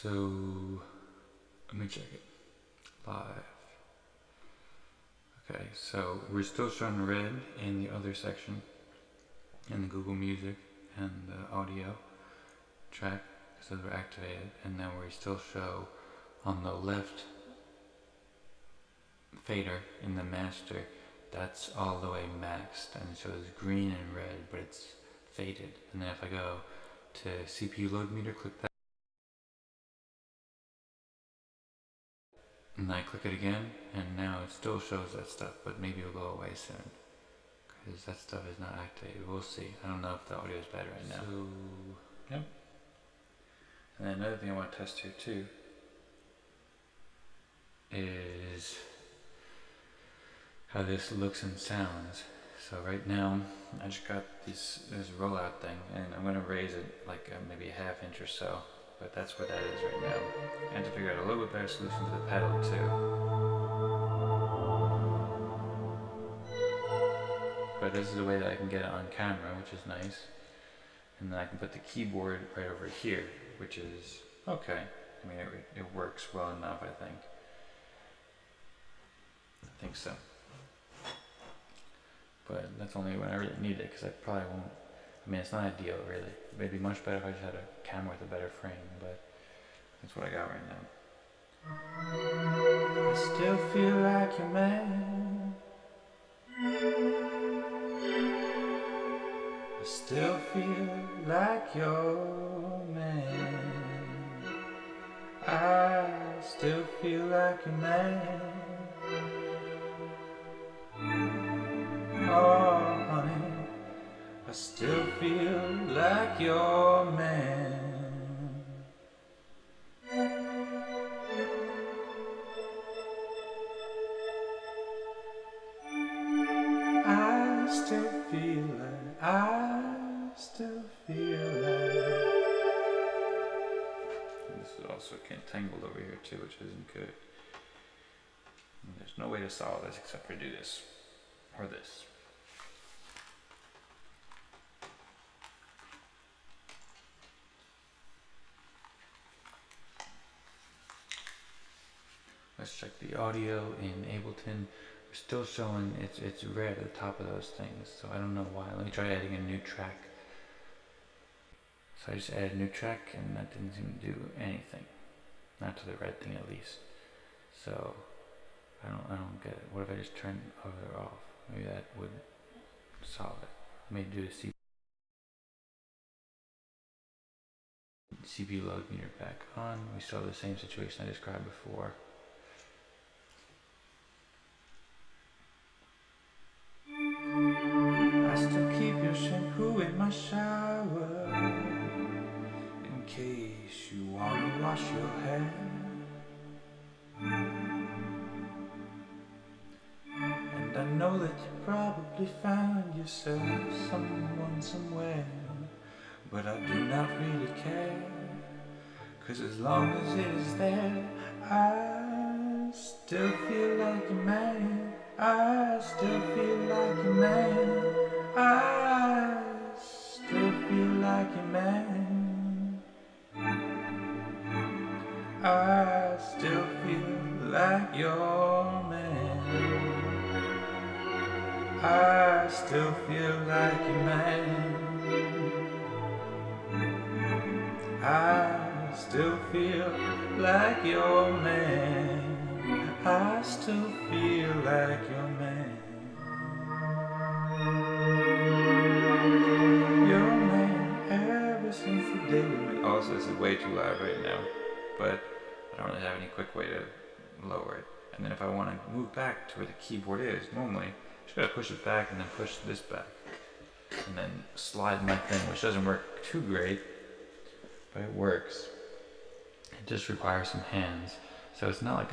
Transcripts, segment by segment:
So, let me check it. Live. Okay, so we're still showing red in the other section, in the Google Music and the audio track, so they're activated, and then we still show on the left fader in the master, that's all the way maxed, and it shows green and red, but it's faded. And then if I go to CPU load meter, click that, and I click it again, and now it still shows that stuff, but maybe it'll go away soon, because that stuff is not activated. We'll see. I don't know if the audio is bad right now. So, yep. And then another thing I want to test here too is how this looks and sounds. So right now, I just got this rollout thing, and I'm going to raise it like maybe a ½ inch or so, but that's what that is right now. I have to figure out a little bit better solution to the pedal too. But this is the way that I can get it on camera, which is nice. And then I can put the keyboard right over here, which is okay. I mean, it works well enough, I think. I think so. But that's only when I really need it, because I probably won't. I mean, it's not ideal, really. It'd be much better if I just had a camera with a better frame, but that's what I got right now. I still feel like your man. I still feel like your man. I still feel like your man. Oh, honey, I still feel like your man. I still feel like, I still feel like. And this is also tangled over here too, which isn't good. And there's no way to solve this except for do this. Or this. Let's check the audio in Ableton. We're still showing it's red at the top of those things, so I don't know why. Let me try adding a new track. So I just added a new track, and that didn't seem to do anything. Not to the red thing, at least. So I don't get it. What if I just turn other off? Maybe that would solve it. Maybe do a CPU load meter back on. We still have the same situation I described before. I still keep your shampoo in my shower in case you want to wash your hair. And I know that you probably found yourself someone somewhere, but I do not really care, 'cause as long as it is there, I still feel like a man. I still feel like a man. I still feel like a man. I still feel like your man. I still feel like a man. I still feel like your man. I still feel like your man. Your man ever since the day we met. Also, this is way too loud right now, but I don't really have any quick way to lower it. And then if I want to move back to where the keyboard is, normally I just gotta push it back and then push this back. And then slide my thing, which doesn't work too great, but it works. It just requires some hands. So it's not like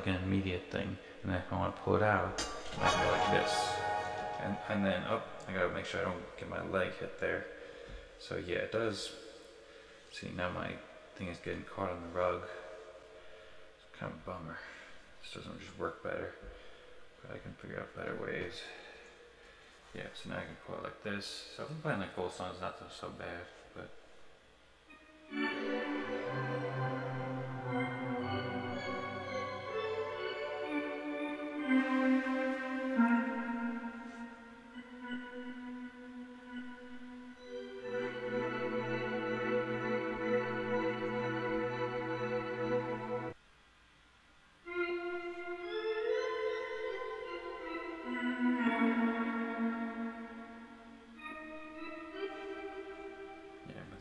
an immediate thing. And then if I want to pull it out, I can go like this. And then I gotta make sure I don't get my leg hit there. So yeah, it does. See, now my thing is getting caught on the rug. It's kind of a bummer. This doesn't just work better. But I can figure out better ways. Yeah, so now I can pull it like this. So if I'm playing like gold songs, it's not so bad, but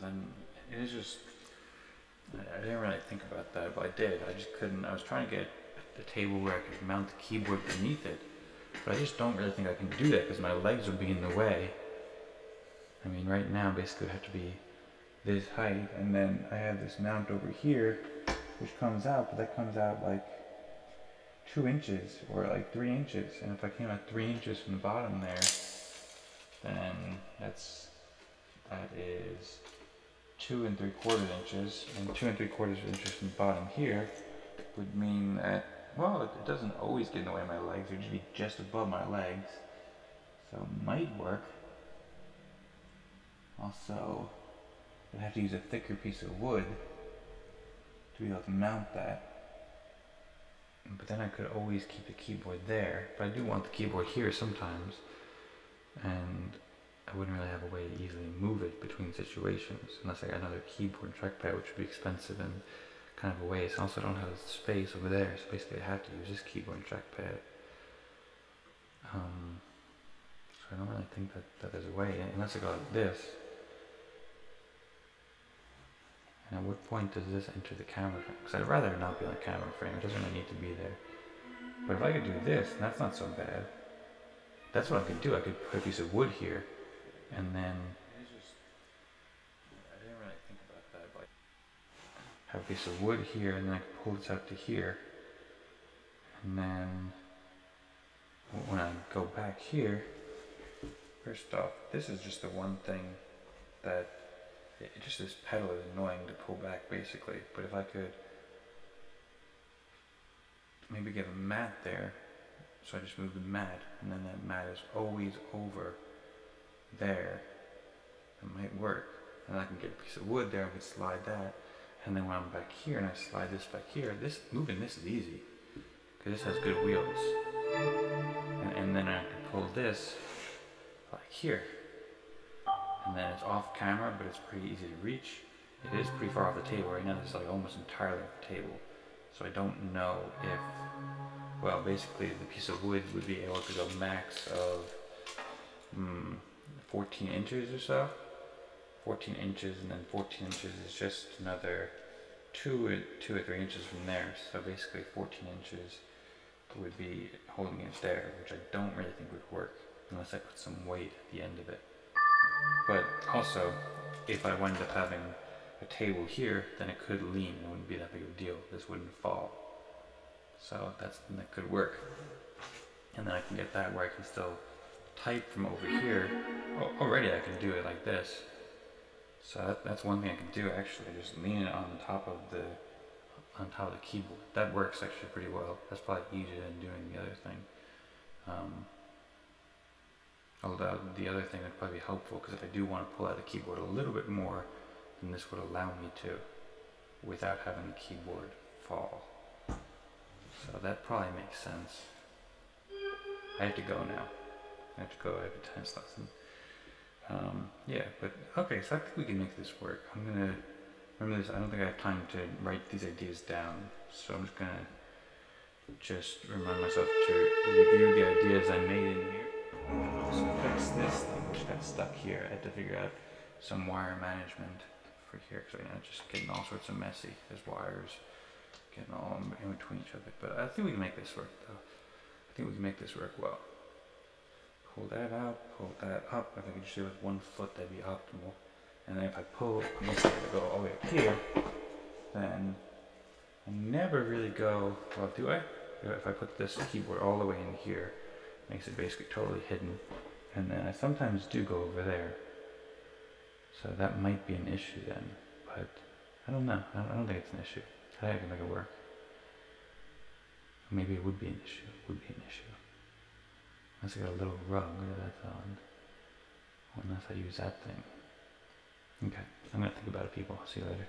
then it is just, I didn't really think about that, but I did. I just couldn't, I was trying to get a table where I could mount the keyboard beneath it, but I just don't really think I can do that because my legs would be in the way. I mean, right now, basically, it would have to be this height, and then I have this mount over here, which comes out, but that comes out like 2 inches or like 3 inches, and if I came out 3 inches from the bottom there, then that is 2 3/4 inches, and 2 3/4 inches from the bottom here would mean that, well, it doesn't always get in the way of my legs, it would just be just above my legs, so it might work. Also, I'd have to use a thicker piece of wood to be able to mount that. But then I could always keep the keyboard there. But I do want the keyboard here sometimes, and I wouldn't really have a way to easily move it between situations unless I got another keyboard and trackpad, which would be expensive and kind of a waste. Also, I don't have the space over there, so basically I have to use this keyboard and trackpad. So I don't really think that there's a way, unless I go like this. And at what point does this enter the camera frame? Because I'd rather not be on the camera frame, it doesn't really need to be there. But if I could do this, that's not so bad. That's what I could do, I could put a piece of wood here, and then I didn't really think about that, but have a piece of wood here, and then I could pull this out to here. And then when I go back here, first off, this is just the one thing that just this pedal is annoying to pull back basically, but if I could maybe get a mat there, so I just move the mat, and then that mat is always over there, it might work. And I can get a piece of wood there, I could slide that, and then when I'm back here and I slide this back here, moving this is easy, because this has good wheels. And then I can pull this like here. And then it's off camera, but it's pretty easy to reach. It is pretty far off the table. Right now this is like almost entirely off the table. So I don't know if, well, basically the piece of wood would be able to go max of 14 inches or so. 14 inches, and then 14 inches is just another 2 or 3 inches from there. So basically 14 inches would be holding it there, which I don't really think would work unless I put some weight at the end of it. But also, if I wind up having a table here, then it could lean. It wouldn't be that big of a deal. This wouldn't fall. So that could work. And then I can get that where I can still type from over here. Well, already I can do it like this. So that's one thing I can do actually. Just lean it on top of the keyboard. That works actually pretty well. That's probably easier than doing the other thing. Although the other thing would probably be helpful, because if I do want to pull out the keyboard a little bit more, then this would allow me to, without having the keyboard fall. So that probably makes sense. I have to go now. I have to go. I have a tennis lesson. Yeah, but okay, so I think we can make this work. I'm gonna remember this. I don't think I have time to write these ideas down, so I'm just gonna remind myself to review the ideas I made in here. So fix this thing which got stuck here. I had to figure out some wire management for here, because right now it's just getting all sorts of messy. There's wires getting all in between each other. But I think we can make this work though. I think we can make this work well. Pull that out, pull that up. If I could just do it with one foot, that'd be optimal. And then if I pull, let's say I go all the way up here, then I never really go, well, do I? If I put this keyboard all the way in here, makes it basically totally hidden. And then I sometimes do go over there. So that might be an issue then. But I don't know. I don't think it's an issue. I think I can make it work. Maybe it would be an issue. It would be an issue. Unless I got a little rug that's on. Unless I use that thing. Okay. I'm going to think about it, people. See you later.